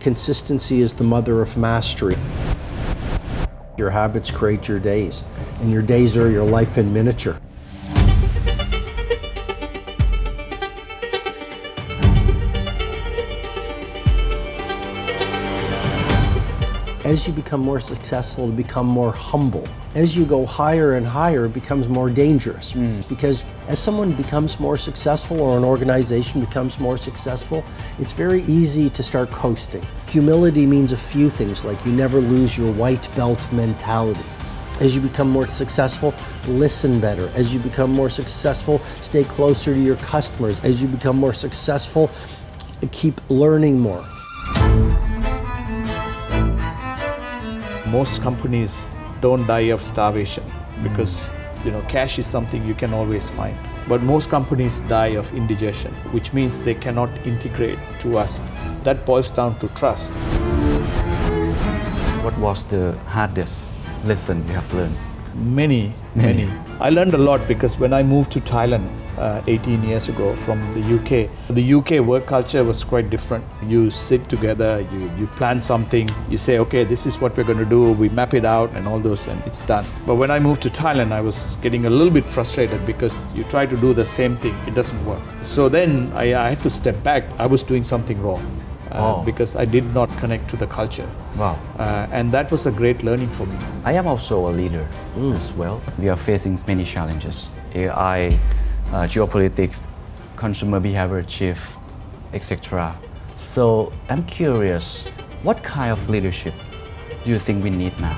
Consistency is the mother of mastery. Your habits create your days, and your days are your life in miniature. As you become more successful, you become more humble. As you go higher and higher, it becomes more dangerous. Because as someone becomes more successful or an organization becomes more successful, it's very easy to start coasting. Humility means a few things, like you never lose your white belt mentality. As you become more successful, listen better. As you become more successful, stay closer to your customers. As you become more successful, keep learning more. Most companies don't die of starvation because cash is something you can always find. But most companies die of indigestion, which means they cannot integrate to us. That boils down to trust. What was the hardest lesson you have learned? Many. I learned a lot because when I moved to Thailand 18 years ago from the UK work culture was quite different. You sit together, you plan something, you say, okay, this is what we're going to do, we map it out and all those, and it's done. But when I moved to Thailand, I was getting a little bit frustrated because you try to do the same thing, it doesn't work. So then I had to step back. I was doing something wrong because I did not connect to the culture. Wow. And that was a great learning for me. I am also a leader as well. We are facing many challenges. AI, geopolitics, consumer behavior shift, etc. So I'm curious, what kind of leadership do you think we need now?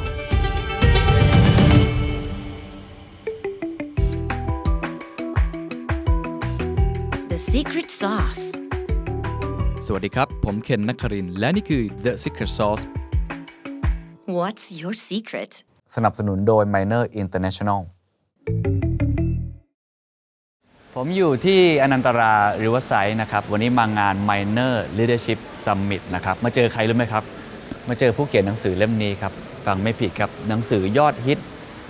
The Secret Sauce สวัสดีครับผมเคนนักครินทร์และนี่คือ The Secret Sauce What's your secret สนับสนุนโดย Minor International ผมอยู่ที่อนันตราริเวอร์ไซด์นะครับวันนี้มางาน Minor Leadership Summit นะครับมาเจอใครรู้ไหมครับมาเจอผู้เขียนหนังสือเล่มนี้ครับฟังไม่ผิดครับหนังสือยอดฮิต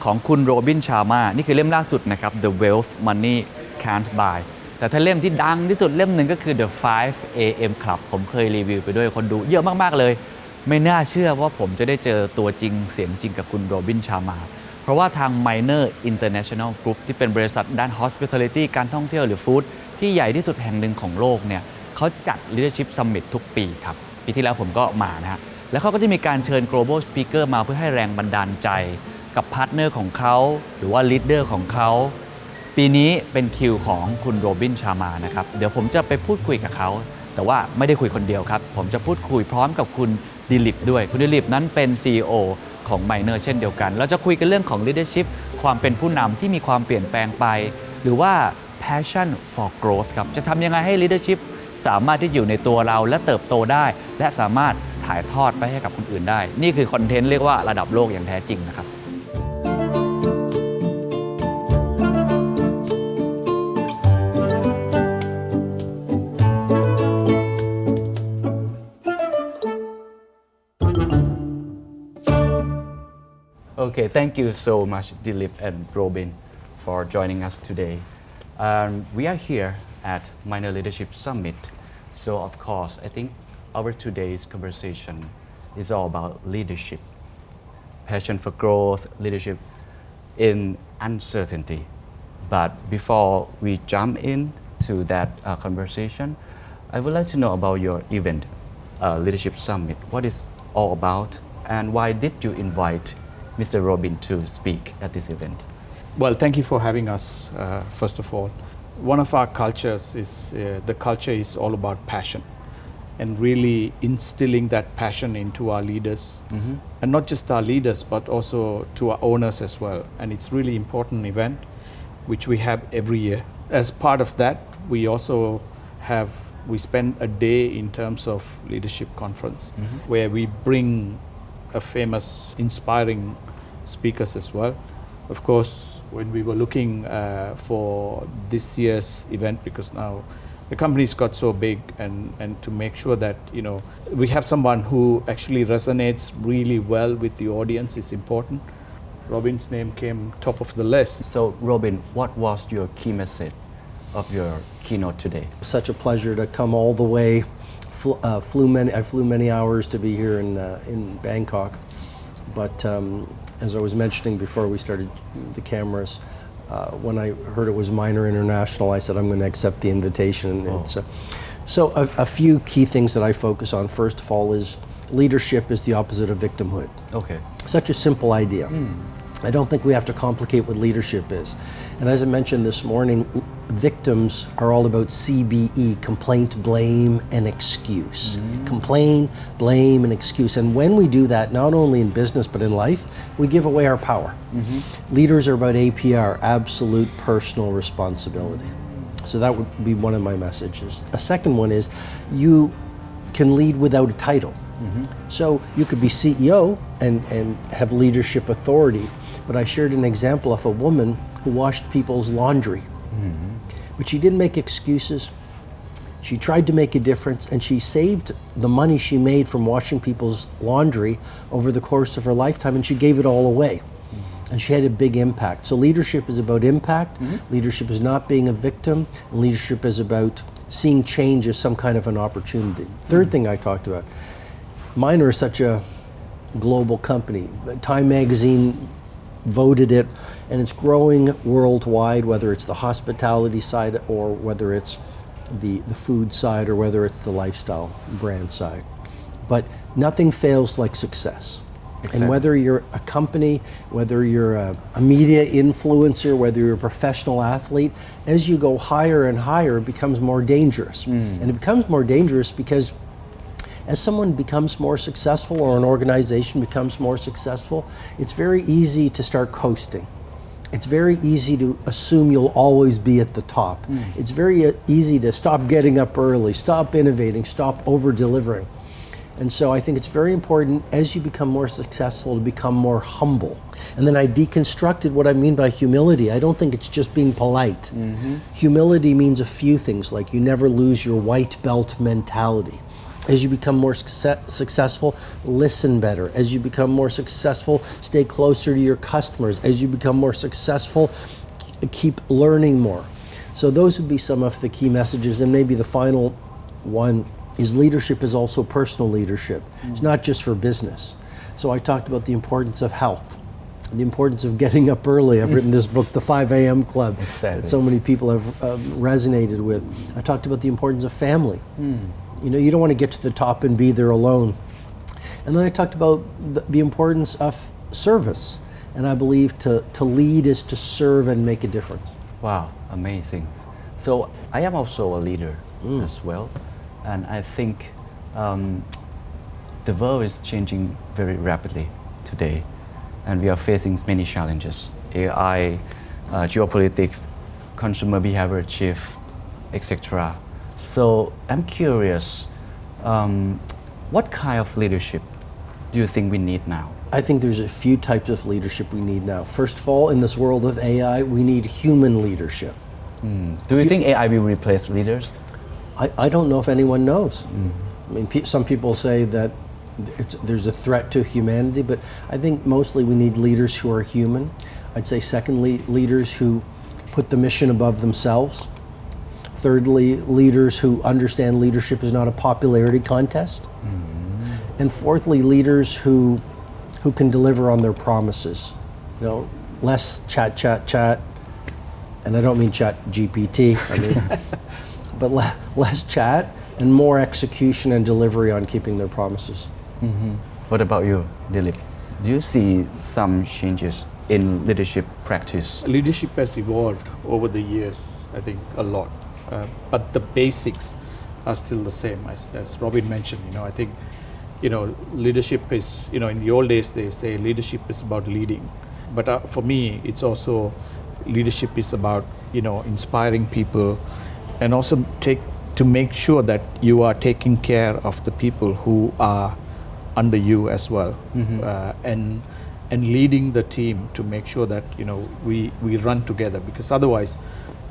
ของคุณโรบินชาร์มานี่คือเล่มล่าสุดนะครับ The Wealth Money Can't Buy แต่ถ้าเล่มที่ดังที่สุดเล่มหนึ่งก็คือ The 5 AM Club ผมเคยรีวิวไปด้วยคนดูเยอะมากๆเลยไม่น่าเชื่อว่าผมจะได้เจอตัวจริงเสียงจริงกับคุณโรบินชาร์มาเพราะว่าทาง Minor International Group ที่เป็นบริษัทด้าน Hospitality การท่องเที่ยวหรือฟู้ดที่ใหญ่ที่สุดแห่งหนึ่งของโลกเนี่ยเขาจัด Leadership Summit ทุกปีครับปีที่แล้วผมก็มานะฮะแล้วเขาก็จะมีการเชิญ Global Speaker มาเพื่อให้แรงบันดาลใจกับพาร์ทเนอร์ของเขาหรือว่า Leader ของเขาปีนี้เป็นคิวของคุณโรบินชาร์มานะครับเดี๋ยวผมจะไปพูดคุยกับเขาแต่ว่าไม่ได้คุยคนเดียวครับผมจะพูดคุยพร้อมกับคุณดิลิปด้วยคุณดิลิปนั้นเป็น CEO ของ Minor เช่นเดียวกันเราจะคุยกันเรื่องของ Leadership ความเป็นผู้นำที่มีความเปลี่ยนแปลงไปหรือว่า Passion for Growth ครับจะทำยังไงให้ Leadership สามารถที่อยู่ในตัวเราและเติบโตได้และสามารถถ่ายทอดไปให้กับคนอื่นได้นี่คือคอนเทนต์เรียกว่าระดับโลกอย่างแท้จริงนะครับOkay, thank you so much, Dillip and Robin, for joining us today. We are here at Minor Leadership Summit. So, of course, I think our today's conversation is all about leadership, passion for growth, leadership in uncertainty. But before we jump into that conversation, I would like to know about your event, Leadership Summit. What is all about, and why did you invite Mr. Robin to speak at this event? Well, thank you for having us, first of all. One of our cultures is, the culture is all about passion and really instilling that passion into our leaders. And not just our leaders, but also to our owners as well. And it's really important event, which we have every year. As part of that, we also we spend a day in terms of leadership conference, where we bring a famous, inspiring speakers as well. Of course, when we were looking for this year's event, because now the company's got so big, and to make sure that we have someone who actually resonates really well with the audience is important. Robin's name came top of the list. So, Robin, what was your key message of your keynote today? Such a pleasure to come all the way I flew many hours to be here in Bangkok, but as I was mentioning before we started the cameras, when I heard it was Minor International, I said I'm going to accept the invitation. So a few key things that I focus on. First of all, is leadership is the opposite of victimhood. Okay. Such a simple idea. I don't think we have to complicate what leadership is. And as I mentioned this morning, victims are all about CBE, complaint, blame, and excuse. Complain, blame, and excuse. And when we do that, not only in business but in life, we give away our power. Leaders are about APR, absolute personal responsibility. So that would be one of my messages. A second one is you can lead without a title. So you could be CEO and have leadership authority, but I shared an example of a woman who washed people's laundry. But she didn't make excuses. She tried to make a difference, and she saved the money she made from washing people's laundry over the course of her lifetime, and she gave it all away. And she had a big impact. So leadership is about impact. Leadership is not being a victim. And leadership is about seeing change as some kind of an opportunity. Third thing I talked about, Minor is such a global company. Time magazine voted it, and it's growing worldwide, whether it's the hospitality side or whether it's the food side or whether it's the lifestyle brand side. But nothing fails like success. Exactly. And whether you're a company, whether you're a media influencer, whether you're a professional athlete, as you go higher and higher, it becomes more dangerous. And it becomes more dangerous because as someone becomes more successful or an organization becomes more successful, it's very easy to start coasting. It's very easy to assume you'll always be at the top. It's very easy to stop getting up early, stop innovating, stop over-delivering. And so I think it's very important as you become more successful to become more humble. And then I deconstructed what I mean by humility. I don't think it's just being polite. Humility means a few things, like you never lose your white belt mentality. As you become more successful, listen better. As you become more successful, stay closer to your customers. As you become more successful, keep learning more. So those would be some of the key messages. And maybe the final one is leadership is also personal leadership. It's not just for business. So I talked about the importance of health, the importance of getting up early. I've written this book, The 5 a.m. Club, that so many people have resonated with. I talked about the importance of family. You know, you don't want to get to the top and be there alone. And then I talked about the importance of service. And I believe to lead is to serve and make a difference. Wow, amazing. So I am also a leader as well. And I think the world is changing very rapidly today. And we are facing many challenges. AI, geopolitics, consumer behavior shift, etc. So I'm curious, what kind of leadership do you think we need now? I think there's a few types of leadership we need now. First of all, in this world of AI, we need human leadership. Do you think AI will replace leaders? I don't know if anyone knows. I mean, some people say that there's a threat to humanity, but I think mostly we need leaders who are human. I'd say secondly, leaders who put the mission above themselves. Thirdly, leaders who understand leadership is not a popularity contest. And fourthly, leaders who can deliver on their promises. You know, less chat, and I don't mean chat GPT, I mean, but less chat and more execution and delivery on keeping their promises. What about you, Dillip? Do you see some changes in leadership practice? Leadership has evolved over the years, I think, a lot. But the basics are still the same, as Robin mentioned. You know, I think, you know, leadership is, you know, in the old days they say leadership is about leading, but for me it's also leadership is about, you know, inspiring people, and also to make sure that you are taking care of the people who are under you as well, and leading the team to make sure that, you know, we run together, because otherwise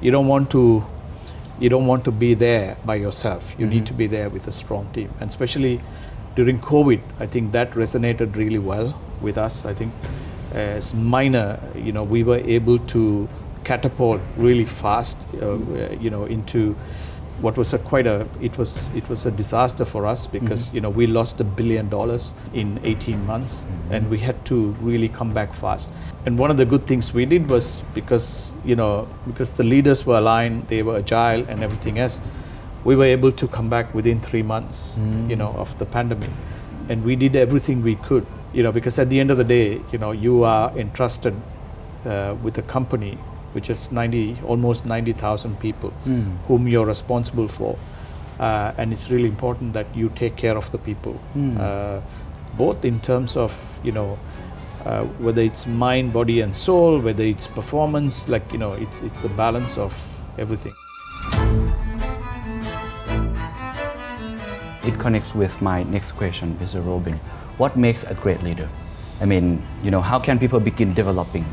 you don't want to be there by yourself. You need to be there with a strong team. And especially during COVID, I think that resonated really well with us. I think as Minor, you know, we were able to catapult really fast, you know, into what was it was a disaster for us because we lost $1 billion in 18 months and we had to really come back fast. And one of the good things we did was because the leaders were aligned, they were agile and everything else, we were able to come back within 3 months of the pandemic. And we did everything we could, because at the end of the day, you are entrusted with a company which is almost 90,000 people whom you're responsible for. And it's really important that you take care of the people, both in terms of, whether it's mind, body and soul, whether it's performance, it's a balance of everything. It connects with my next question, Mr. Robin. What makes a great leader? I mean, how can people begin developing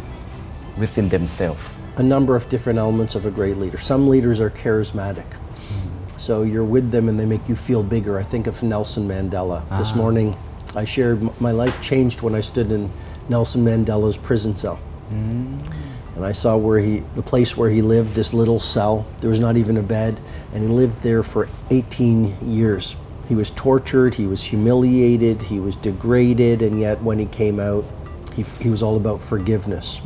within themselves? A number of different elements of a great leader. Some leaders are charismatic. So you're with them and they make you feel bigger. I think of Nelson Mandela. This morning I shared my life changed when I stood in Nelson Mandela's prison cell. And I saw the place where he lived, this little cell. There was not even a bed. And he lived there for 18 years. He was tortured, he was humiliated, he was degraded, and yet when he came out, he was all about forgiveness.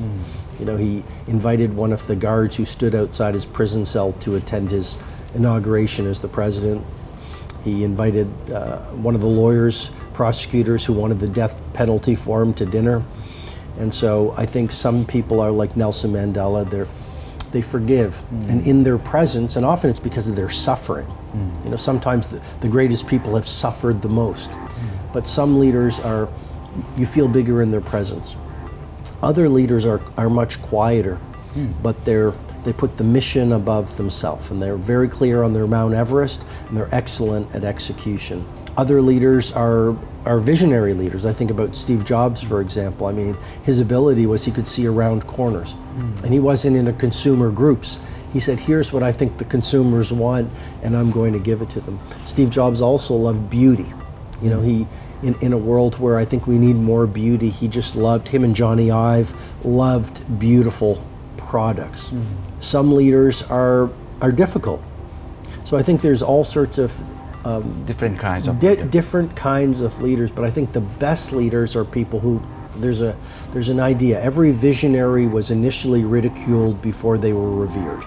He invited one of the guards who stood outside his prison cell to attend his inauguration as the president. He invited one of the lawyers, prosecutors who wanted the death penalty for him to dinner. And so I think some people are like Nelson Mandela, they forgive. And in their presence, and often it's because of their suffering. Sometimes the greatest people have suffered the most. But some leaders you feel bigger in their presence. Other leaders are much quieter, but they put the mission above themselves, and they're very clear on their Mount Everest, and they're excellent at execution. Other leaders are visionary leaders. I think about Steve Jobs, for example. I mean, his ability was he could see around corners, and he wasn't in a consumer groups. He said, here's what I think the consumers want, and I'm going to give it to them. Steve Jobs also loved beauty. He in a world where I think we need more beauty, him and Johnny Ive loved beautiful products. Some leaders are difficult. So I think there's all sorts of different kinds of different kinds of leaders, but I think the best leaders are people who there's an idea. Every visionary was initially ridiculed before they were revered.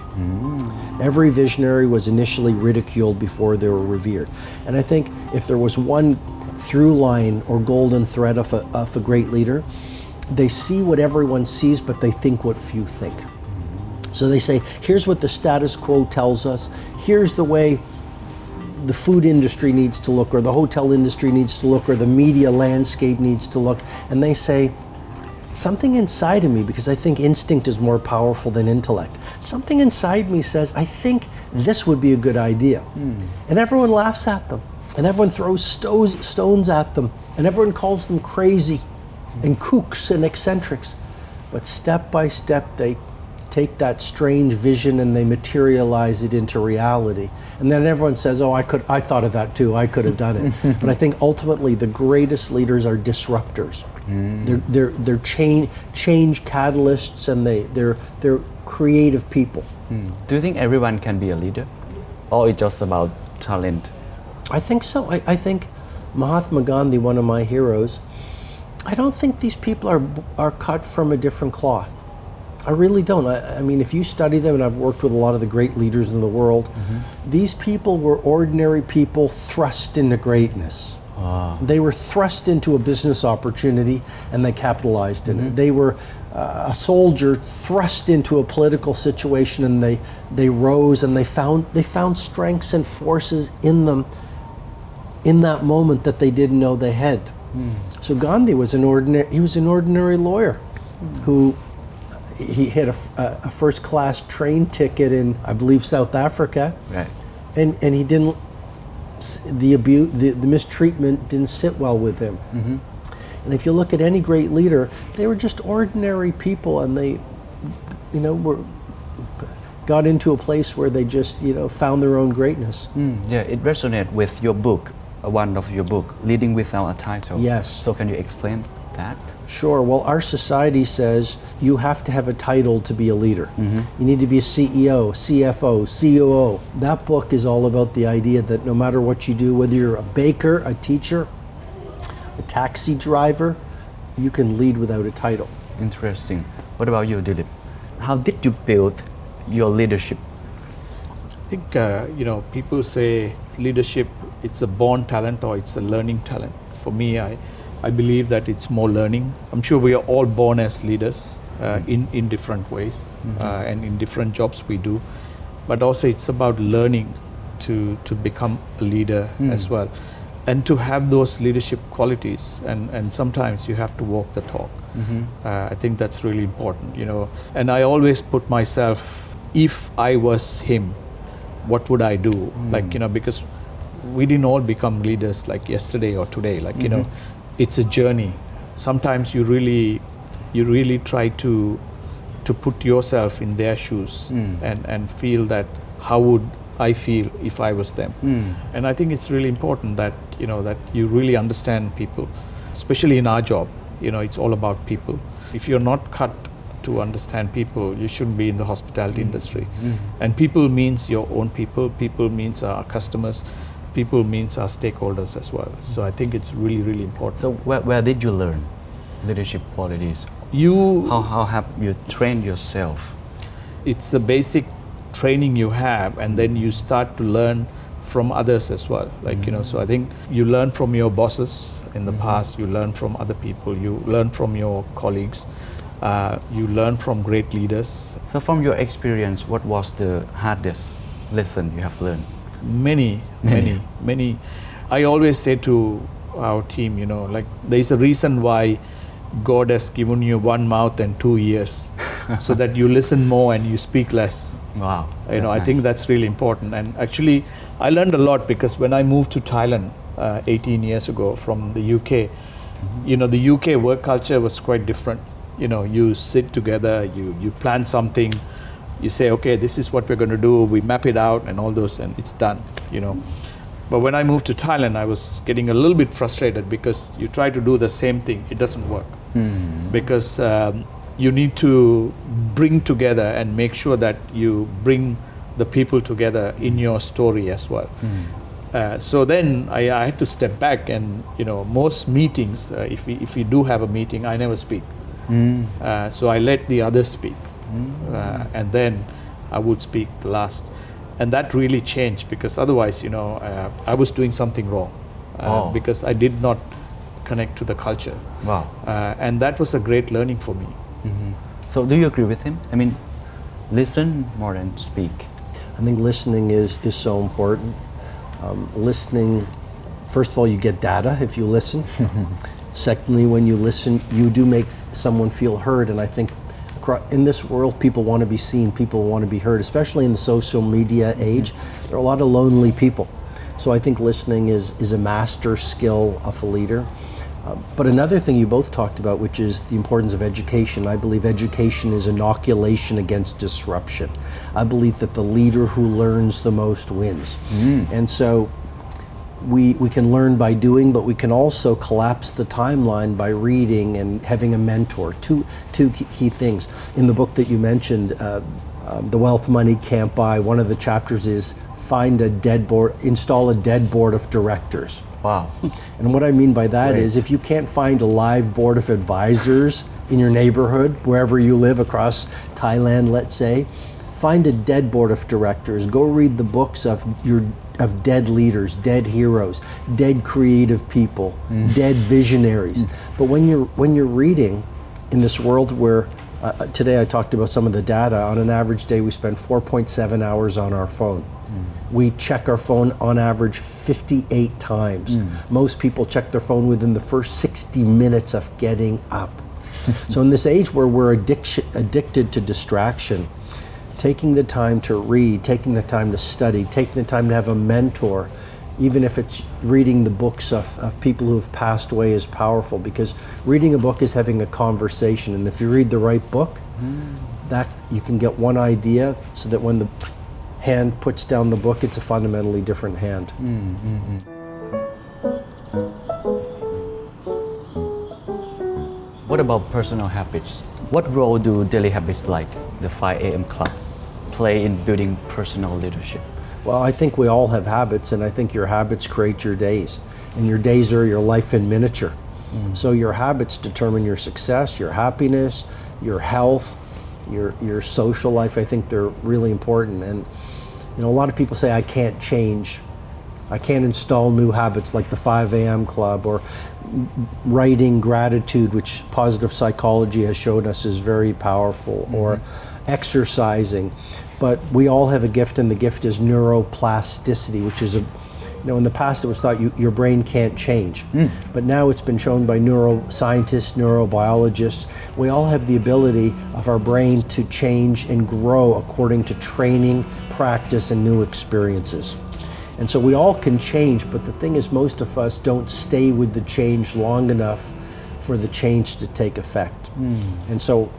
Every visionary was initially ridiculed before they were revered. And I think if there was one through line or golden thread of a great leader, they see what everyone sees, but they think what few think. So they say, here's what the status quo tells us. Here's the way the food industry needs to look, or the hotel industry needs to look, or the media landscape needs to look. And they say, something inside of me, because I think instinct is more powerful than intellect, something inside me says, I think this would be a good idea. And everyone laughs at them, and everyone throws stones at them, and everyone calls them crazy and kooks and eccentrics. But step by step, they take that strange vision and they materialize it into reality. And then everyone says, oh, I thought of that too, I could have done it. But I think ultimately the greatest leaders are disruptors. They're change catalysts, and they're creative people. Do you think everyone can be a leader? Or it's just about talent? I think so. I think Mahatma Gandhi, one of my heroes, I don't think these people are cut from a different cloth. I really don't. I mean, if you study them, and I've worked with a lot of the great leaders in the world, these people were ordinary people thrust into greatness. They were thrust into a business opportunity, and they capitalized in it. They were a soldier thrust into a political situation, and they rose, and they found strengths and forces in them in that moment that they didn't know they had. So Gandhi was an ordinary lawyer who he had a first-class train ticket in, I believe, South Africa, right? And he didn't. The mistreatment didn't sit well with him. And if you look at any great leader, they were just ordinary people, and they, got into a place where they just, found their own greatness. Yeah, it resonates with your book, one of your book, Leading Without a Title. Yes. So can you explain that? Sure. Well, our society says you have to have a title to be a leader. You need to be a CEO, CFO, COO. That book is all about the idea that no matter what you do, whether you're a baker, a teacher, a taxi driver, you can lead without a title. Interesting. What about you, Dillip? How did you build your leadership? I think, people say leadership, it's a born talent or it's a learning talent. For me, I believe that it's more learning. I'm sure we are all born as leaders in different ways and in different jobs we do. But also it's about learning to become a leader as well. And to have those leadership qualities, and sometimes you have to walk the talk. I think that's really important, And I always put myself, if I was him, what would I do? Because we didn't all become leaders like yesterday or today. It's a journey. Sometimes you really try to put yourself in their shoes and feel that how would I feel if I was them. And I think it's really important that that you really understand people, especially in our job. It's all about people. If you're not cut to understand people, you shouldn't be in the hospitality industry. And people means your own people. People means our customers. People means our stakeholders as well. So I think it's really, really important. So where did you learn leadership qualities? How have you trained yourself? It's a basic training you have, and then you start to learn from others as well. So I think you learn from your bosses in the past, you learn from other people, you learn from your colleagues, you learn from great leaders. So from your experience, what was the hardest lesson you have learned? Many. I always say to our team, there's a reason why God has given you one mouth and 2 ears, so that you listen more and you speak less. Wow. I think that's really important. And actually, I learned a lot because when I moved to Thailand 18 years ago from the UK, the UK work culture was quite different. You sit together, you plan something, you say, okay, this is what we're going to do, we map it out and all those, and it's done, But when I moved to Thailand, I was getting a little bit frustrated because you try to do the same thing, it doesn't work. Because you need to bring together and make sure that you bring the people together in your story as well. So then I had to step back, and most meetings, if we do have a meeting, I never speak. So I let the others speak, and then I would speak the last. And that really changed, because otherwise, I was doing something wrong because I did not connect to the culture. Wow. And that was a great learning for me. So do you agree with him? I mean, listen more than speak. I think listening is so important. Listening, first of all, you get data if you listen. Secondly, when you listen, you do make someone feel heard. And I think in this world, people want to be seen, people want to be heard, especially in the social media age. There are a lot of lonely people. So I think listening is a master skill of a leader. But another thing you both talked about, which is the importance of education. I believe education is inoculation against disruption. I believe that the leader who learns the most wins. And so we can learn by doing, but we can also collapse the timeline by reading and having a mentor. Two key things. In the book that you mentioned, The Wealth Money Can't Buy, one of the chapters is install a dead board of directors. Wow. And what I mean by that is, if you can't find a live board of advisors in your neighborhood, wherever you live across Thailand, let's say, find a dead board of directors. Go read the books of dead leaders, dead heroes, dead creative people, dead visionaries. But when you're reading in this world where today I talked about some of the data, on an average day we spend 4.7 hours on our phone. We check our phone on average 58 times. Most people check their phone within the first 60 minutes of getting up. So in this age where we're addicted to distraction, taking the time to read, taking the time to study, taking the time to have a mentor, even if it's reading the books of people who have passed away, is powerful, because reading a book is having a conversation. And if you read the right book, that you can get one idea, so that when the hand puts down the book, it's a fundamentally different hand. What about personal habits? What role do daily habits like the 5 a.m. club play in building personal leadership? Well, I think we all have habits, and I think your habits create your days. And your days are your life in miniature. So your habits determine your success, your happiness, your health, your social life. I think they're really important. And a lot of people say, I can't change. I can't install new habits like the 5 a.m. club or writing gratitude, which positive psychology has showed us is very powerful, or exercising. But we all have a gift, and the gift is neuroplasticity, which is in the past it was thought your brain can't change. But now it's been shown by neuroscientists, neurobiologists, we all have the ability of our brain to change and grow according to training, practice, and new experiences. And so we all can change, but the thing is most of us don't stay with the change long enough for the change to take effect. And so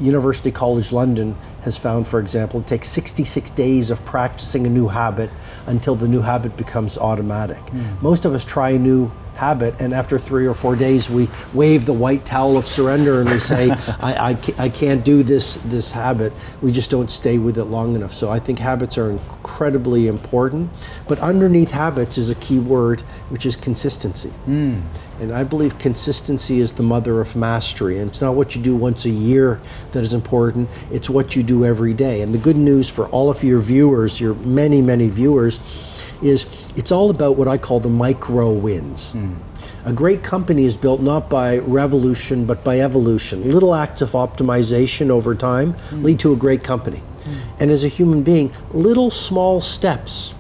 University College London has found, for example, it takes 66 days of practicing a new habit until the new habit becomes automatic. Most of us try a new habit, and after 3 or 4 days we wave the white towel of surrender and we say, I can't do this habit. We just don't stay with it long enough. So I think habits are incredibly important, but underneath habits is a key word, which is consistency. And I believe consistency is the mother of mastery. And it's not what you do once a year that is important, it's what you do every day. And the good news for all of your viewers, your many, many viewers, is it's all about what I call the micro wins. A great company is built not by revolution, but by evolution. Little acts of optimization over time lead to a great company. And as a human being, little small steps,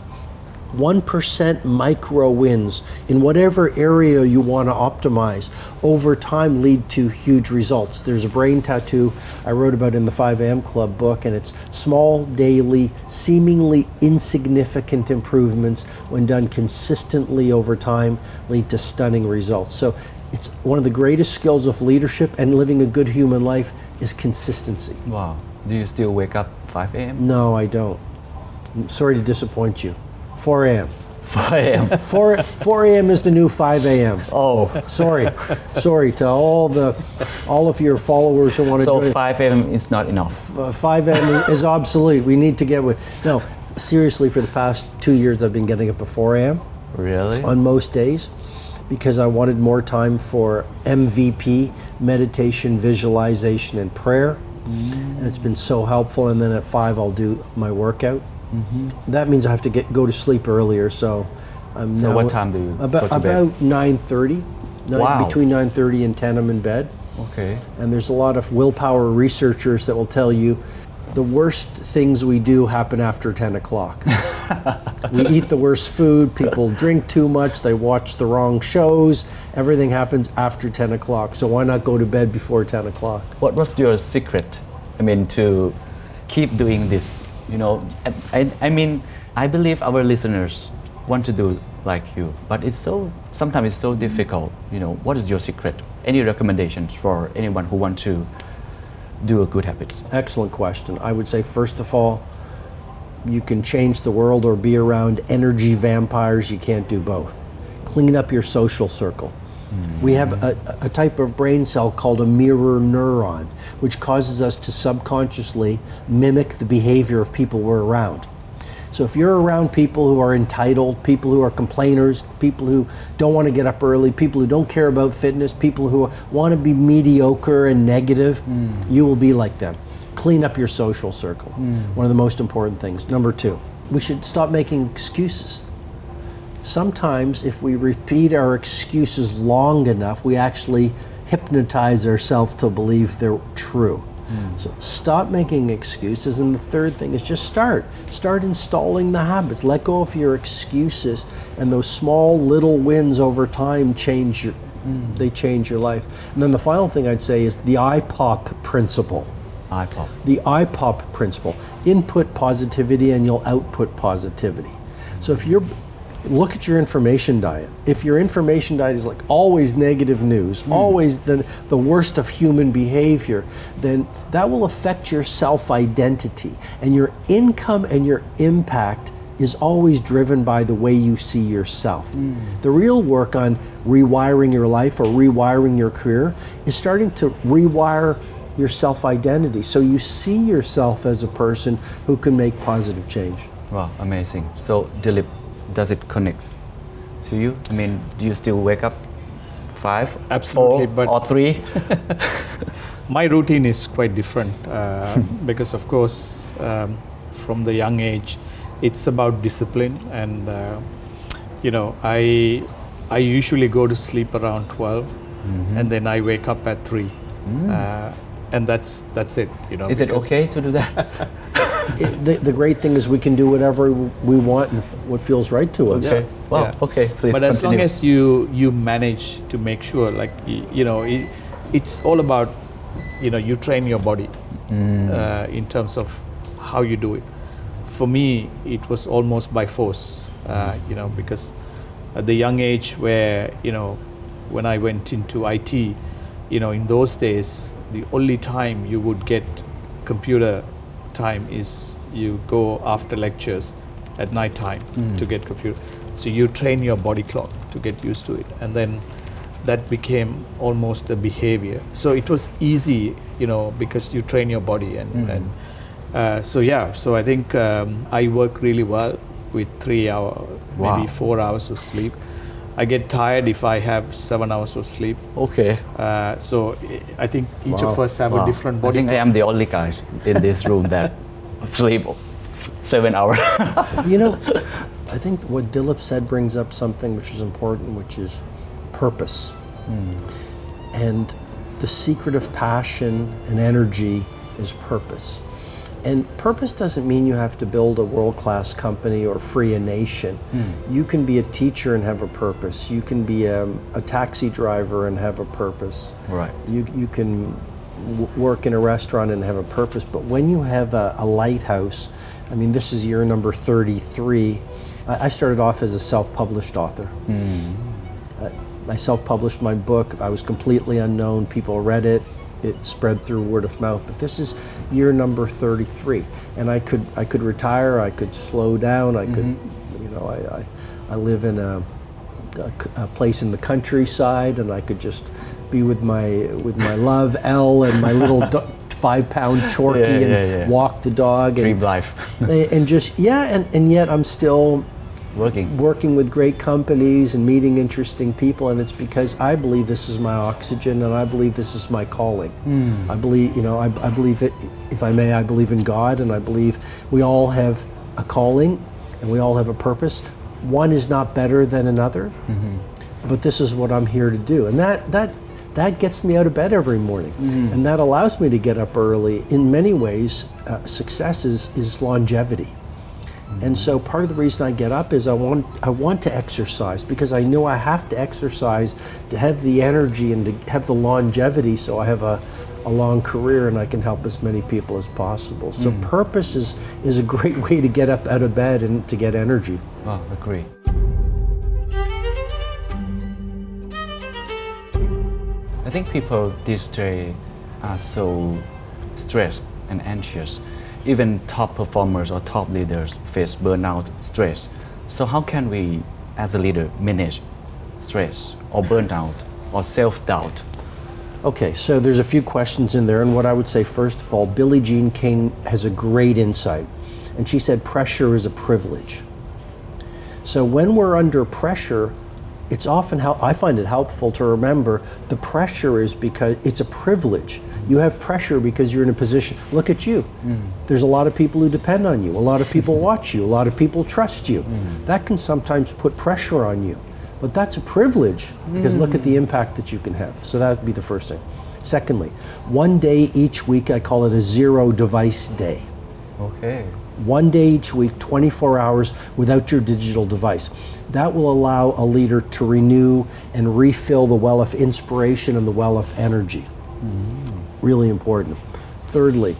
1% micro wins in whatever area you want to optimize over time lead to huge results. There's a brain tattoo I wrote about in the 5 a.m. Club book, and it's small, daily, seemingly insignificant improvements when done consistently over time lead to stunning results. So it's one of the greatest skills of leadership and living a good human life is consistency. Wow. Do you still wake up 5 a.m.? No, I don't. I'm sorry to disappoint you. 4 a.m. 5 a.m. 4 a.m. is the new 5 a.m. Oh. Sorry to all of your followers who want to join. So 5 a.m. is not enough. 5 a.m. is obsolete. We need to get with. No, seriously, for the past 2 years, I've been getting up at 4 a.m. Really? On most days, because I wanted more time for MVP, meditation, visualization, and prayer. And it's been so helpful. And then at 5, I'll do my workout. That means I have to go to sleep earlier. So I'm So now what time do you go to bed? About 9:30. Wow. Between 9:30 and 10, I'm in bed. Okay. And there's a lot of willpower researchers that will tell you the worst things we do happen after 10 o'clock. We eat the worst food, people drink too much, they watch the wrong shows, everything happens after 10 o'clock. So why not go to bed before 10 o'clock? What's your secret? To keep doing this? I believe our listeners want to do like you, but sometimes it's so difficult. What is your secret? Any recommendations for anyone who wants to do a good habit? Excellent question. I would say, first of all, you can change the world or be around energy vampires. You can't do both. Clean up your social circle. We have a type of brain cell called a mirror neuron, which causes us to subconsciously mimic the behavior of people we're around. So if you're around people who are entitled, people who are complainers, people who don't want to get up early, people who don't care about fitness, people who want to be mediocre and negative, you will be like them. Clean up your social circle. One of the most important things. Number 2, we should stop making excuses. Sometimes if we repeat our excuses long enough, we actually hypnotize ourselves to believe they're true. So stop making excuses. And the third thing is just start installing the habits. Let go of your excuses, and those small little wins over time change your life. And then the final thing I'd say is the IPOP principle. The IPOP principle. Input positivity and you'll output positivity. So if look at your information diet. If your information diet is like always negative news, always the worst of human behavior, then that will affect your self-identity, and your income and your impact is always driven by the way you see yourself. The real work on rewiring your life or rewiring your career is starting to rewire your self-identity so you see yourself as a person who can make positive change. Wow, amazing. So Dillip, does it connect to you? I mean, do you still wake up 5, Absolutely, 4, but or 3? My routine is quite different because, of course, from the young age, it's about discipline, and I usually go to sleep around 12, and then I wake up at 3, and that's it. Is it okay to do that? The great thing is we can do whatever we want and what feels right to us. Okay. Wow. Yeah. Okay. Please But continue. as long as you manage to make sure, like it's all about you train your body in terms of how you do it. For me, it was almost by force, because at the young age where when I went into IT, in those days the only time you would get computer time is you go after lectures at night time to get computer. So you train your body clock to get used to it, and then that became almost a behavior. So it was easy, because you train your body, and so I think I work really well with 3 hours, maybe 4 hours of sleep. I get tired if I have 7 hours of sleep. Okay. So I think each of us have a different I body think I clock. am the only guy in this room that sleep 7 hours. I think what Dillip said brings up something which is important, which is purpose. And the secret of passion and energy is purpose. And purpose doesn't mean you have to build a world-class company or free a nation. You can be a teacher and have a purpose. You can be a taxi driver and have a purpose. Right. You can work in a restaurant and have a purpose. But when you have a lighthouse, I mean, this is year number 33. I started off as a self-published author. I self-published my book. I was completely unknown. People read it. It spread through word of mouth. But this is year number 33, and I could retire. I could slow down. I could, I live in a place in the countryside, and I could just be with my love Elle and my little 5-pound Chorky and walk the dog. Dream life. And just and yet I'm still working with great companies and meeting interesting people, and it's because I believe this is my oxygen, and I believe this is my calling. I believe, I believe it, if I may, I believe in God, and I believe we all have a calling and we all have a purpose. One is not better than another, but this is what I'm here to do, and that gets me out of bed every morning, and that allows me to get up early. In many ways, success is longevity. And so part of the reason I get up is I want to exercise, because I know I have to exercise to have the energy and to have the longevity, so I have a long career and I can help as many people as possible. So purpose is a great way to get up out of bed and to get energy. Oh, agree. I think people these days are so stressed and anxious. Even top performers or top leaders face burnout, stress. So how can we, as a leader, manage stress or burnout or self-doubt? Okay, so there's a few questions in there, and what I would say first of all, Billie Jean King has a great insight, and she said pressure is a privilege. So when we're under pressure, it's often I find it helpful to remember the pressure is because it's a privilege. You have pressure because you're in a position. Look at you. There's a lot of people who depend on you. A lot of people watch you. A lot of people trust you. That can sometimes put pressure on you. But that's a privilege, because look at the impact that you can have. So that would be the first thing. Secondly, one day each week, I call it a zero device day. Okay. One day each week, 24 hours without your digital device. That will allow a leader to renew and refill the well of inspiration and the well of energy. Really important. Thirdly,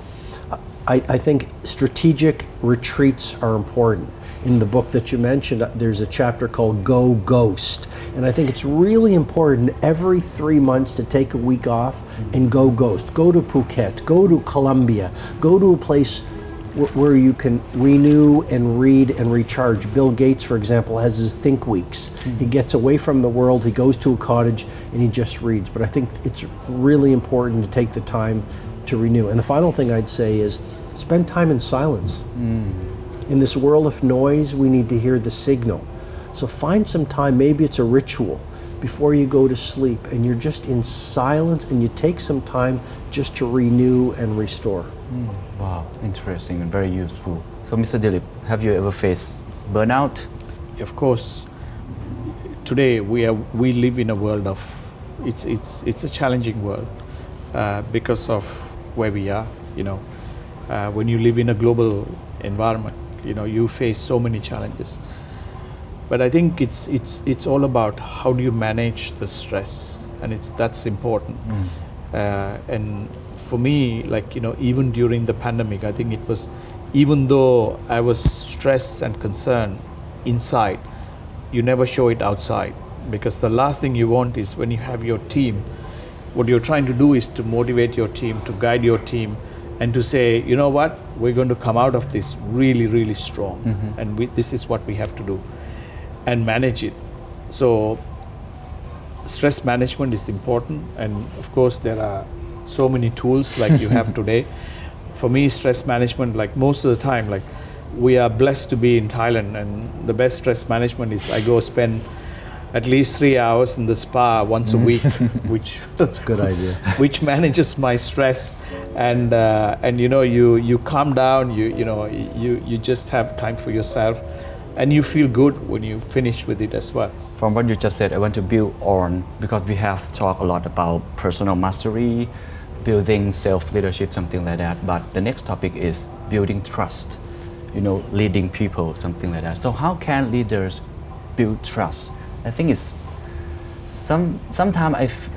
I think strategic retreats are important. In the book that you mentioned, there's a chapter called Go Ghost. And I think it's really important every 3 months to take a week off and go ghost. Go to Phuket, go to Colombia, go to a place where you can renew and read and recharge. Bill Gates, for example, has his think weeks. He gets away from the world, he goes to a cottage, and he just reads. But I think it's really important to take the time to renew. And the final thing I'd say is spend time in silence. In this world of noise, we need to hear the signal. So find some time, maybe it's a ritual, before you go to sleep, and you're just in silence, and you take some time just to renew and restore. Wow, interesting and very useful. So, Mr. Dillip, have you ever faced burnout? Of course, today we live in a world of it's a challenging world because of where we are. When you live in a global environment, you face so many challenges. But I think it's all about how do you manage the stress, and that's important. And for me, even during the pandemic, I think it was, even though I was stressed and concerned inside, you never show it outside, because the last thing you want is when you have your team, what you're trying to do is to motivate your team, to guide your team, and to say, you know what, we're going to come out of this really, really strong, and this is what we have to do, and manage it. So stress management is important, and of course there are so many tools like you have today. For me, stress management, most of the time, we are blessed to be in Thailand, and the best stress management is I go spend at least 3 hours in the spa once a week, which That's a good idea. which manages my stress, and you calm down, you just have time for yourself, and you feel good when you finish with it as well. From what you just said, I want to build on, because we have talked a lot about personal mastery, building self-leadership, something like that. But the next topic is building trust, leading people, something like that. So how can leaders build trust? I think it's sometimes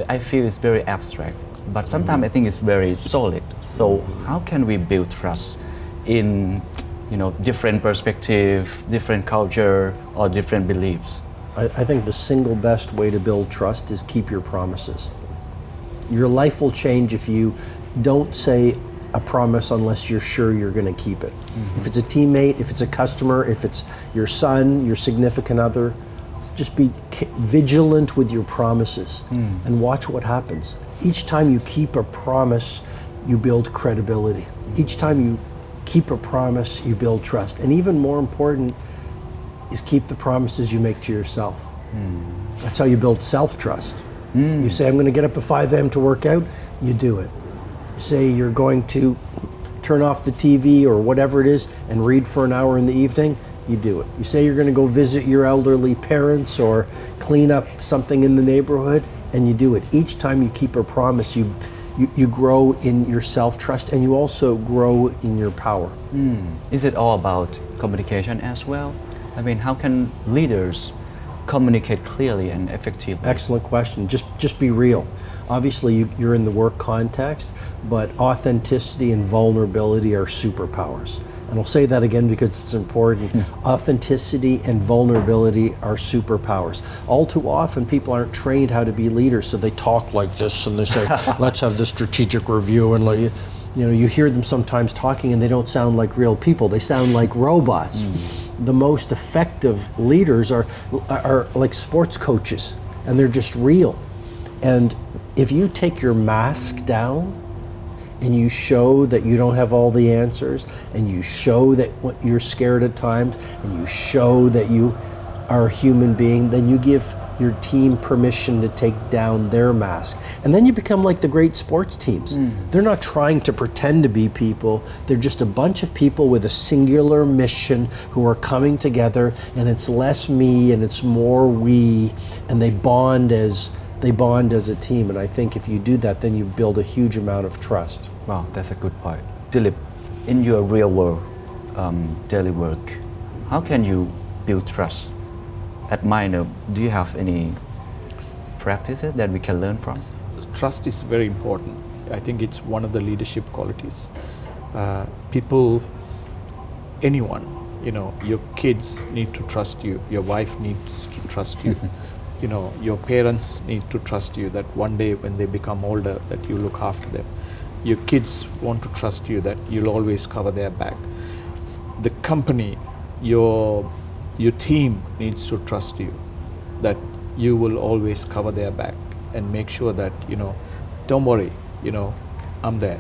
I feel it's very abstract, but sometimes I think it's very solid. So how can we build trust in different perspective, different culture, or different beliefs? I think the single best way to build trust is keep your promises. Your life will change if you don't say a promise unless you're sure you're going to keep it. If it's a teammate, if it's a customer, if it's your son, your significant other, just be vigilant with your promises and watch what happens. Each time you keep a promise, you build credibility. Each time you keep a promise, you build trust. And even more important is keep the promises you make to yourself. That's how you build self-trust. You say, I'm going to get up at 5 a.m. to work out, you do it. You say you're going to turn off the TV or whatever it is and read for an hour in the evening, you do it. You say you're going to go visit your elderly parents or clean up something in the neighborhood, and you do it. Each time you keep a promise, you grow in your self-trust, and you also grow in your power. Is it all about communication as well? I mean, how can leaders communicate clearly and effectively? Excellent question. Just be real. Obviously, you're in the work context, but authenticity and vulnerability are superpowers. And I'll say that again because it's important. Authenticity and vulnerability are superpowers. All too often, people aren't trained how to be leaders, so they talk like this and they say, let's have this strategic review, and you hear them sometimes talking and they don't sound like real people. They sound like robots. The most effective leaders are like sports coaches, and they're just real. And if you take your mask down and you show that you don't have all the answers, and you show that you're scared at times, and you show that you are a human being, then you give your team permission to take down their mask. And then you become like the great sports teams. They're not trying to pretend to be people. They're just a bunch of people with a singular mission who are coming together, and it's less me and it's more we, and they bond as a team. And I think if you do that, then you build a huge amount of trust. Wow, that's a good point. Dillip, in your real world daily work, how can you build trust? At Minor, do you have any practices that we can learn from? Trust is very important. I think it's one of the leadership qualities. People, anyone, your kids need to trust you. Your wife needs to trust you. Your parents need to trust you that one day when they become older, that you look after them. Your kids want to trust you that you'll always cover their back. the company, your team needs to trust you, that you will always cover their back and make sure that, don't worry, I'm there.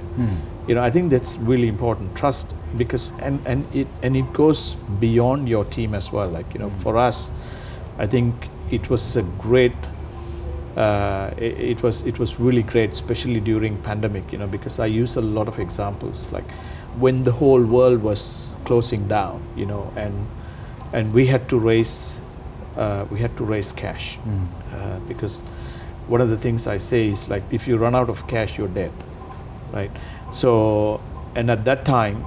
I think that's really important, trust, because and it goes beyond your team as well. Like, for us, I think it was a great it was really great, especially during pandemic, because I use a lot of examples, like when the whole world was closing down, and we had to raise cash, because one of the things I say is, like, if you run out of cash, you're dead, right? So, and at that time,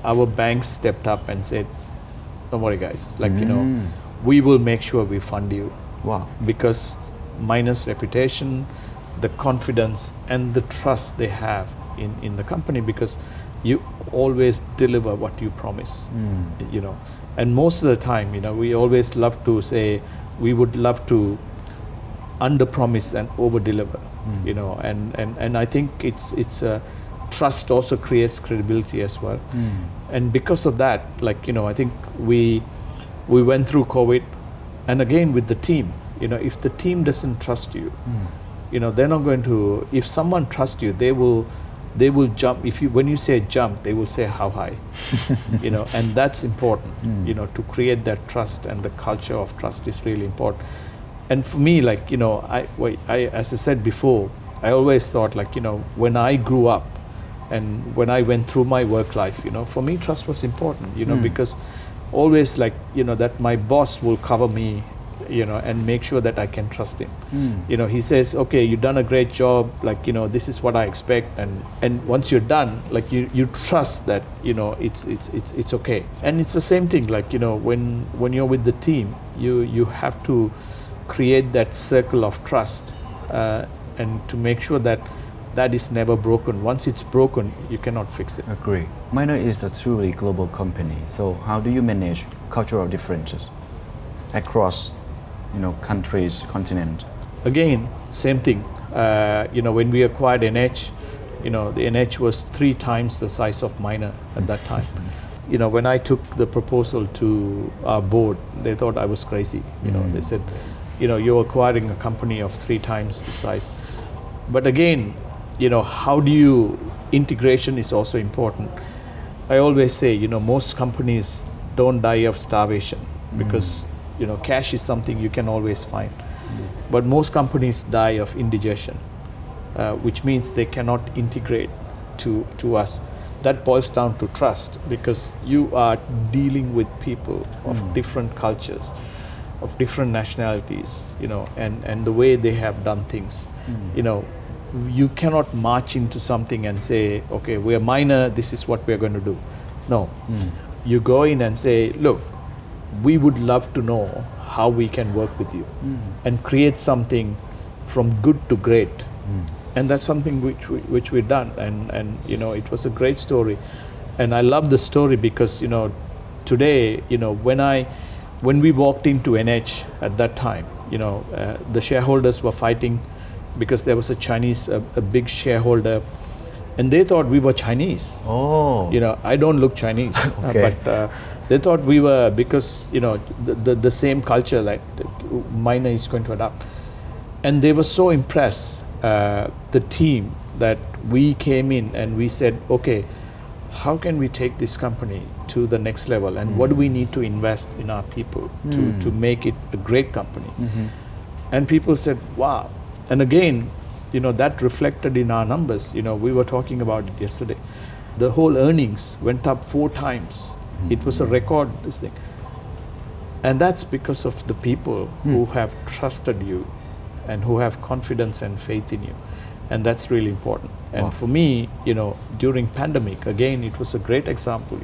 our banks stepped up and said, don't worry guys, like, we will make sure we fund you. Wow. Because minus reputation, the confidence and the trust they have in the company, because you always deliver what you promise, and most of the time, we always love to say we would love to under promise and over deliver, and I think it's trust also creates credibility as well, and because of that, like, I think we went through COVID, and again with the team, if the team doesn't trust you, they're not going to. If someone trusts you, they will jump. When you say jump, they will say how high, and that's important. To create that trust, and the culture of trust is really important. And for me, like, I as I said before, I always thought, like, when I grew up and when I went through my work life, for me trust was important, because always, like, that my boss will cover me, and make sure that I can trust him. He says, okay, you've done a great job, like, this is what I expect, and once you're done, like, you trust that, it's okay. And it's the same thing, like, when you're with the team, you have to create that circle of trust, and to make sure that is never broken. Once it's broken, you cannot fix it. Agree. Minor is a truly global company. So how do you manage cultural differences across, countries, continent? Again, same thing. When we acquired NH, the NH was 3 times the size of Minor at that time. When I took the proposal to our board, they thought I was crazy. They said, you're acquiring a company of 3 times the size. But again, how do you, integration is also important. I always say, most companies don't die of starvation, because, cash is something you can always find. But most companies die of indigestion, which means they cannot integrate to us. That boils down to trust, because you are dealing with people of different cultures, of different nationalities, and the way they have done things. You cannot march into something and say, okay, we're Minor, this is what we're going to do. No. You go in and say, look, we would love to know how we can work with you, and create something from good to great. And that's something which we've done, and it was a great story. And I love the story because, today, when we walked into NH at that time, the shareholders were fighting because there was a Chinese, a big shareholder, and they thought we were Chinese. Oh. I don't look Chinese, Okay. but they thought we were, because, the same culture, like Minor is going to adopt. And they were so impressed, the team, that we came in and we said, okay, how can we take this company to the next level, and what do we need to invest in our people to make it a great company? And people said, wow. And again, that reflected in our numbers. We were talking about it yesterday. The whole earnings went up 4 times. It was a record, this thing. And that's because of the people who have trusted you and who have confidence and faith in you. And that's really important. And for me, during pandemic, again, it was a great example.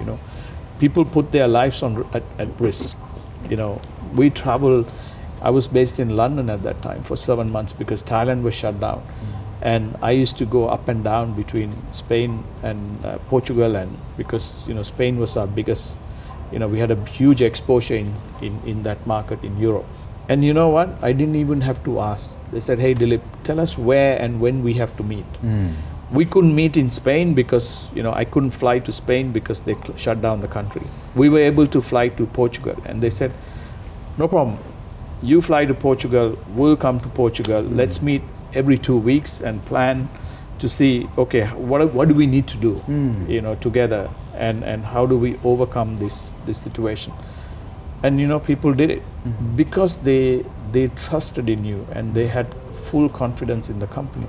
People put their lives at risk. We traveled. I was based in London at that time for 7 months because Thailand was shut down. And I used to go up and down between Spain and Portugal, and because Spain was our biggest, we had a huge exposure in that market in Europe. And you know what? I didn't even have to ask. They said, hey Dillip, tell us where and when we have to meet. We couldn't meet in Spain because I couldn't fly to Spain because they shut down the country. We were able to fly to Portugal, and they said, no problem. You fly to Portugal, we'll come to Portugal. Let's meet every 2 weeks and plan to see, okay, what do we need to do, together, and how do we overcome this situation? And people did it because they trusted in you and they had full confidence in the company.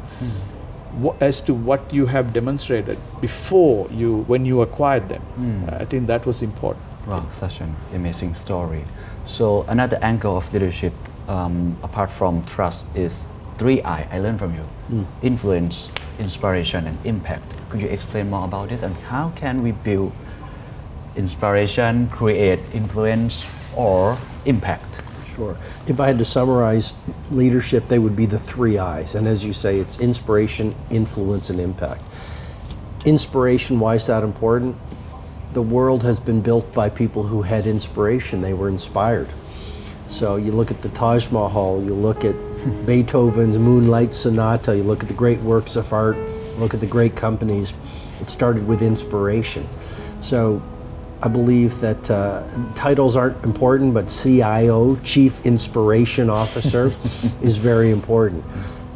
As to what you have demonstrated before when you acquired them, I think that was important. Wow, such an amazing story. So another angle of leadership, apart from trust, is 3I. I learned from you: influence, inspiration, and impact. Could you explain more about this and how can we build inspiration, create influence, or impact? Sure. If I had to summarize leadership, they would be the 3 I's. And as you say, it's inspiration, influence, and impact. Inspiration, why is that important? The world has been built by people who had inspiration. They were inspired. So you look at the Taj Mahal, you look at Beethoven's Moonlight Sonata, you look at the great works of art, look at the great companies. It started with inspiration. So I believe that titles aren't important, but CIO, Chief Inspiration Officer, is very important.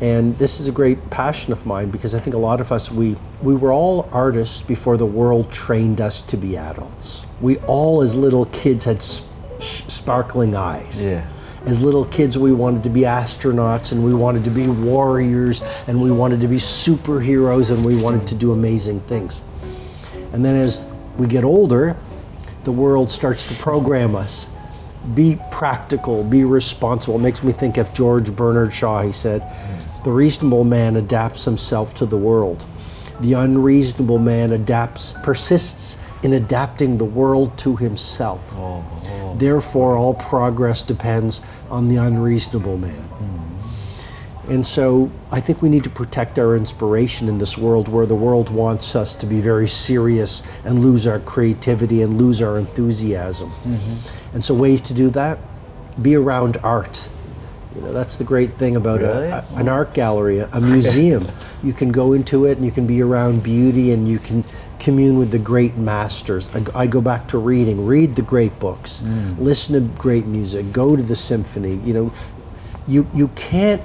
And this is a great passion of mine because I think a lot of us, we were all artists before the world trained us to be adults. We all, as little kids, had sparkling eyes. Yeah. As little kids, we wanted to be astronauts and we wanted to be warriors and we wanted to be superheroes and we wanted to do amazing things. And then as we get older, the world starts to program us. Be practical, be responsible. It makes me think of George Bernard Shaw. He said, the reasonable man adapts himself to the world. The unreasonable man persists in adapting the world to himself. Therefore, all progress depends on the unreasonable man. And so I think we need to protect our inspiration in this world where the world wants us to be very serious and lose our creativity and lose our enthusiasm. And so ways to do that, be around art. That's the great thing about an art gallery, a museum. You can go into it and you can be around beauty and you can commune with the great masters. I go back to reading, read the great books, listen to great music, go to the symphony. You can't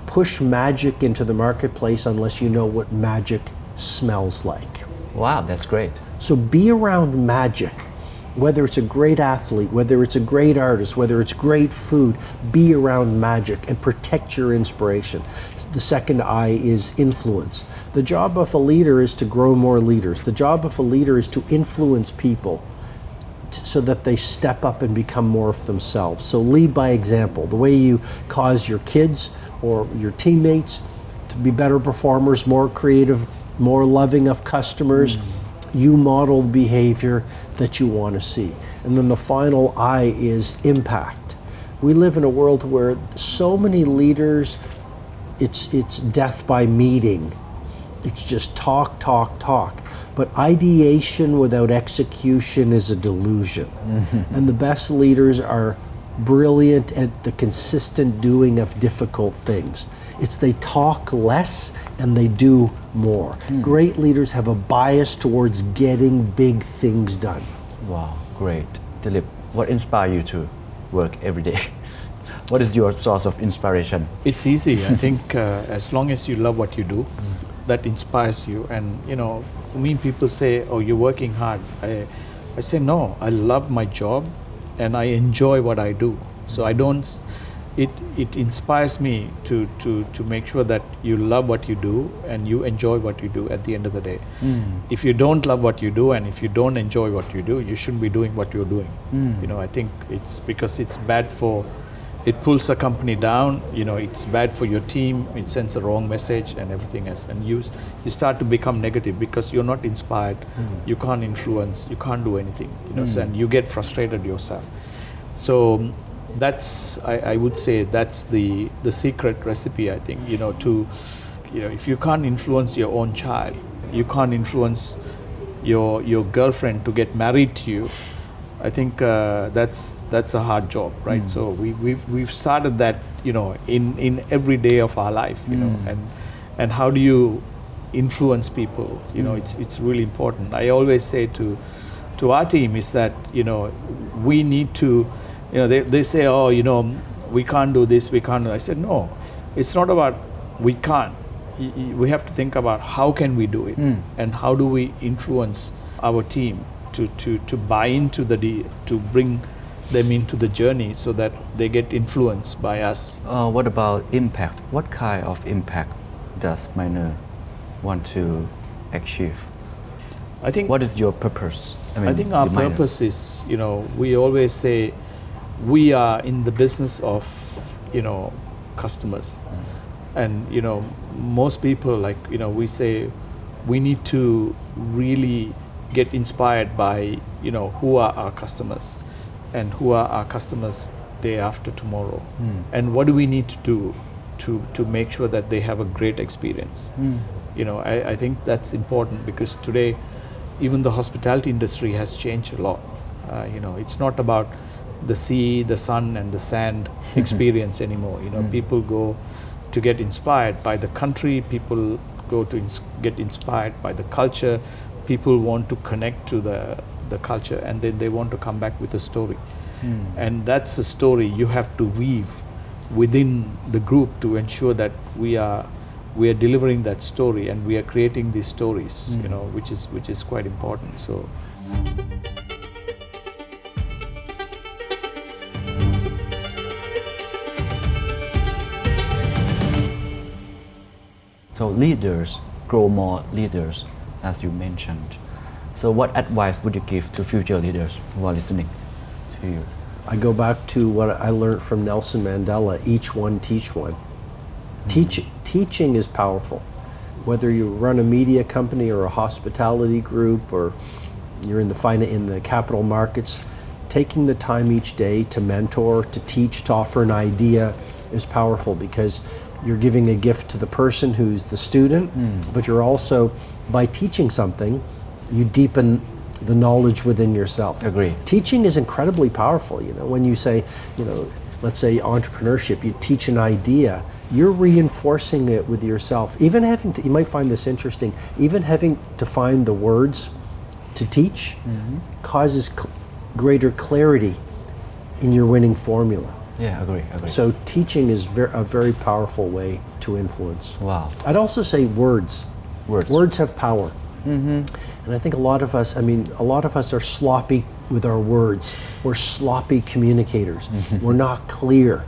push magic into the marketplace unless you know what magic smells like. Wow, that's great. So be around magic, whether it's a great athlete, whether it's a great artist, whether it's great food, be around magic and protect your inspiration. The second I is influence. The job of a leader is to grow more leaders. The job of a leader is to influence people so that they step up and become more of themselves. So lead by example. The way you cause your kids or your teammates to be better performers, more creative, more loving of customers, you model behavior that you want to see. And then the final I is impact. We live in a world where so many leaders, it's death by meeting. It's just talk. But ideation without execution is a delusion. And the best leaders are brilliant at the consistent doing of difficult things. It's they talk less and they do more. Great leaders have a bias towards getting big things done. Wow, great. Dillip, what inspires you to work every day? What is your source of inspiration? It's easy. I think as long as you love what you do, that inspires you. And for me, people say, oh, you're working hard. I say, no, I love my job and I enjoy what I do. So I don't, it inspires me to make sure that you love what you do and you enjoy what you do at the end of the day. If you don't love what you do and if you don't enjoy what you do, you shouldn't be doing what you're doing. I think it's because it's bad it pulls the company down, it's bad for your team, it sends a wrong message and everything else. And you start to become negative because you're not inspired, you can't influence, you can't do anything, so, and you get frustrated yourself. So that's, I would say that's the secret recipe, I think, if you can't influence your own child, you can't influence your girlfriend to get married to you, I think that's a hard job, right? So we've started that, in every day of our life, and how do you influence people. It's really important. I always say to our team is that we need to, they say, oh, we can't do this, we can't do. I said no, it's not about we can't. We have to think about how can we do it, and how do we influence our team to buy into to bring them into the journey so that they get influenced by us. What about impact? What kind of impact does Minor want to achieve? I think. What is your purpose? I think our purpose is, we always say we are in the business of, customers. And, most people we say we need to really get inspired by, who are our customers and who are our customers day after tomorrow. And what do we need to do to make sure that they have a great experience? I think that's important because today, even the hospitality industry has changed a lot. It's not about the sea, the sun, and the sand experience anymore. People go to get inspired by the country. People go to get inspired by the culture. People want to connect to the culture, and then they want to come back with a story. And that's a story you have to weave within the group to ensure that we are delivering that story and we are creating these stories, which is quite important. So leaders grow more leaders, as you mentioned. So what advice would you give to future leaders who are listening to you? I go back to what I learned from Nelson Mandela, each one teach one. Teaching is powerful. Whether you run a media company or a hospitality group or you're in the capital markets, taking the time each day to mentor, to teach, to offer an idea is powerful because you're giving a gift to the person who's the student, but you're also, by teaching something, you deepen the knowledge within yourself. Agree. Teaching is incredibly powerful. When you say, let's say entrepreneurship, you teach an idea, you're reinforcing it with yourself. Even having to, you might find this interesting, even having to find the words to teach causes greater clarity in your winning formula. Yeah, agree. So teaching is a very powerful way to influence. Wow. I'd also say words. Words have power. And I think a lot of us are sloppy with our words. We're sloppy communicators. We're not clear.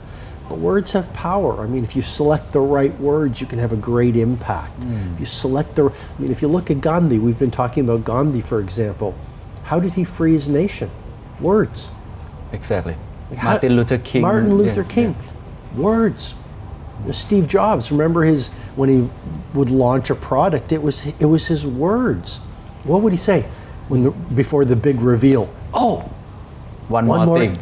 But words have power. If you select the right words, you can have a great impact. If you select if you look at Gandhi, we've been talking about Gandhi, for example. How did he free his nation? Words. Exactly. Martin Luther King. Words. Steve Jobs, remember when he would launch a product, it was his words. What would he say before the big reveal? Oh, one more thing.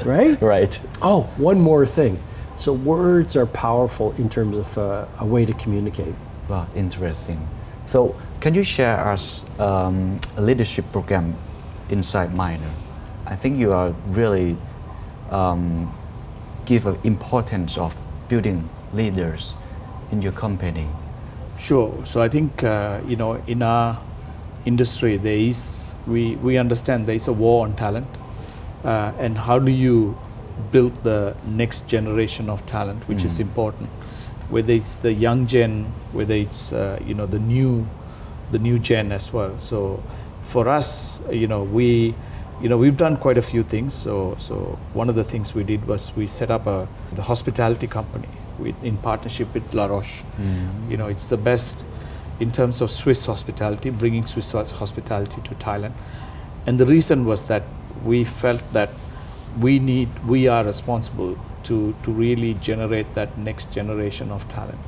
Right? Right. Oh, one more thing. So words are powerful in terms of a way to communicate. Wow, interesting. So can you share us a leadership program inside Minor? I think you are really give an importance of building leaders in your company. Sure. So I think in our industry we understand there is a war on talent, and how do you build the next generation of talent, which is important. Whether it's the young gen, whether it's the new gen as well. So for us, we've done quite a few things. So one of the things we did was we set up the hospitality company in partnership with La Roche. It's the best in terms of Swiss hospitality, bringing Swiss hospitality to Thailand. And the reason was that we felt that we are responsible to really generate that next generation of talent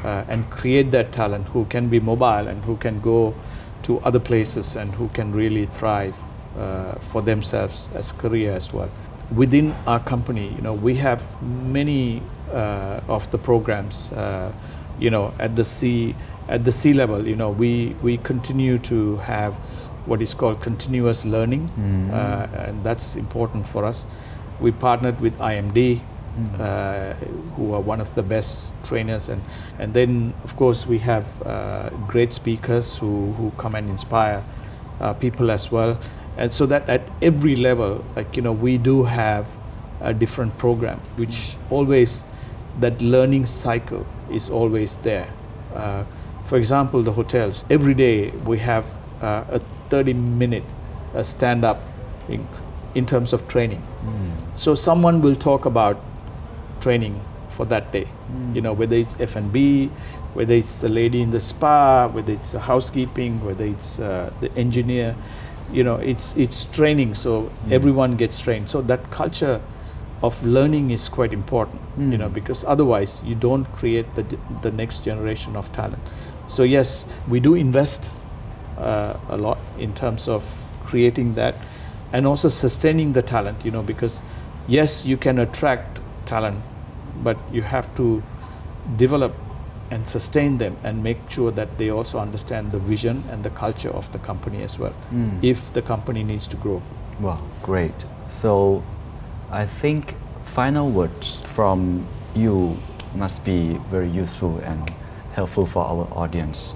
and create that talent who can be mobile and who can go to other places and who can really thrive for themselves as a career as well. Within our company, we have many of the programs, at the C level, we continue to have what is called continuous learning, and that's important for us. We partnered with IMD, who are one of the best trainers, and then of course we have great speakers who come and inspire people as well, and so that at every level, like we do have a different program, which always that learning cycle is always there. For example, the hotels, every day we have a 30-minute stand-up in terms of training. So someone will talk about training for that day, whether it's F&B, whether it's the lady in the spa, whether it's the housekeeping, whether it's the engineer, it's training, so everyone gets trained. So that culture of learning is quite important, because otherwise you don't create the next generation of talent. So yes, we do invest a lot in terms of creating that and also sustaining the talent, because yes, you can attract talent, but you have to develop and sustain them and make sure that they also understand the vision and the culture of the company as well, if the company needs to grow. Wow, great. So I think final words from you must be very useful and helpful for our audience.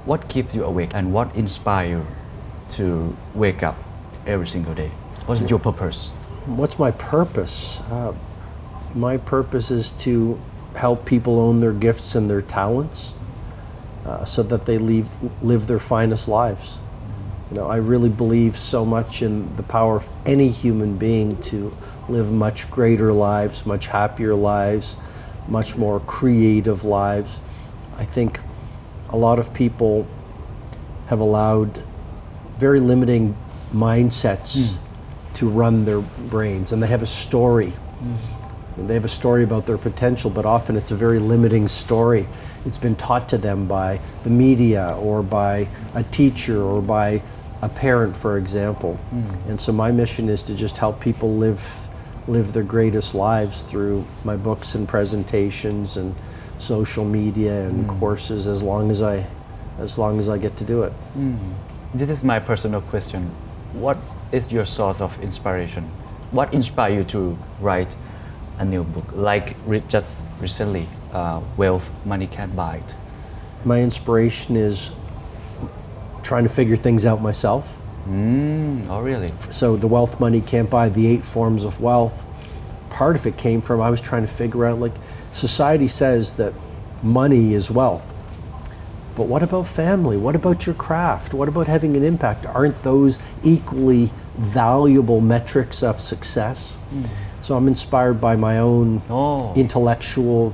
What keeps you awake and what inspires you to wake up every single day? What is your purpose? What's my purpose? My purpose is to help people own their gifts and their talents so that they live their finest lives. I really believe so much in the power of any human being to live much greater lives, much happier lives, much more creative lives. I think a lot of people have allowed very limiting mindsets to run their brains, and they have a story. And they have a story about their potential, but often it's a very limiting story. It's been taught to them by the media or by a teacher or by a parent, for example. And so my mission is to just help people live their greatest lives through my books and presentations and social media and courses as long as I get to do it. This is my personal question. What is your source of inspiration? What inspired you to write a new book, like just recently, Wealth Money Can't Buy It? My inspiration is trying to figure things out myself. Oh, really? So the Wealth Money Can't Buy, the 8 forms of wealth, part of it came from I was trying to figure out, like, society says that money is wealth. But what about family? What about your craft? What about having an impact? Aren't those equally valuable metrics of success? So I'm inspired by my own intellectual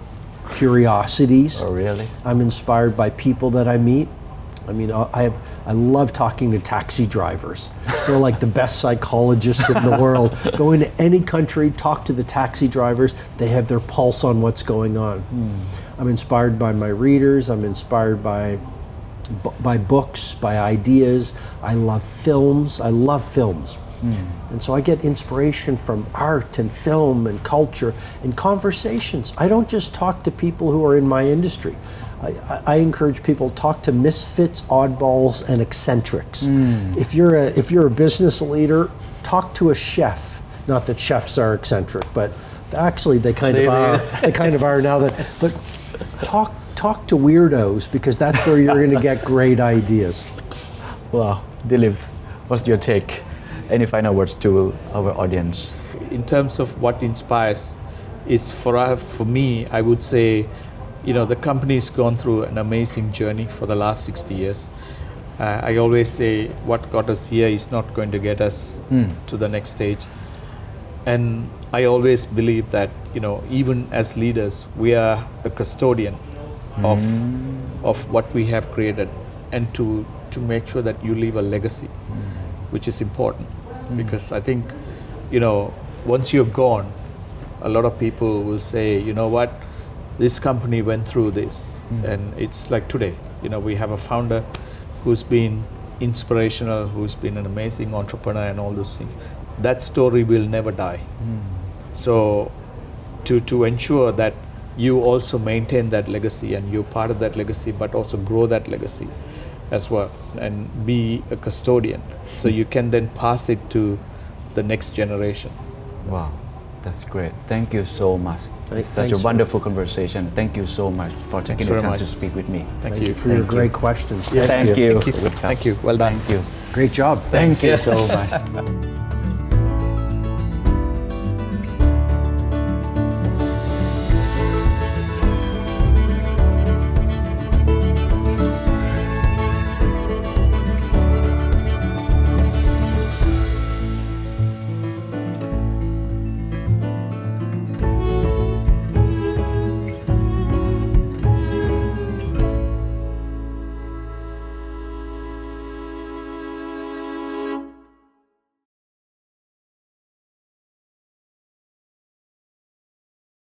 curiosities. Oh, really? I'm inspired by people that I meet. I mean, I love talking to taxi drivers. They're like the best psychologists in the world. Go into any country, talk to the taxi drivers. They have their pulse on what's going on. I'm inspired by my readers. I'm inspired by books, by ideas. I love films. And so I get inspiration from art and film and culture and conversations. I don't just talk to people who are in my industry. I encourage people to talk to misfits, oddballs, and eccentrics. If you're a business leader, talk to a chef. Not that chefs are eccentric, but actually they kind of are. They kind of are now. But talk to weirdos, because that's where you're going to get great ideas. Wow, Dillip, what's your take? Any final words to our audience? In terms of what inspires, is for me, I would say, the company's gone through an amazing journey for the last 60 years. I always say what got us here is not going to get us to the next stage. And I always believe that, even as leaders, we are a custodian of what we have created, and to make sure that you leave a legacy, which is important. Because I think, once you're gone, a lot of people will say, you know what, this company went through this. And it's like today, we have a founder who's been inspirational, who's been an amazing entrepreneur and all those things. That story will never die. So to ensure that you also maintain that legacy and you're part of that legacy, but also grow that legacy as well and be a custodian, so you can then pass it to the next generation. Wow, That's great. Thank you so much. It's such Thanks a wonderful conversation. Thank you so much for taking the very time much. to speak with me. Thank Thank you. you for your great questions. Thank you. Thank you. Well done. Thank you. Great job. Thank you so much.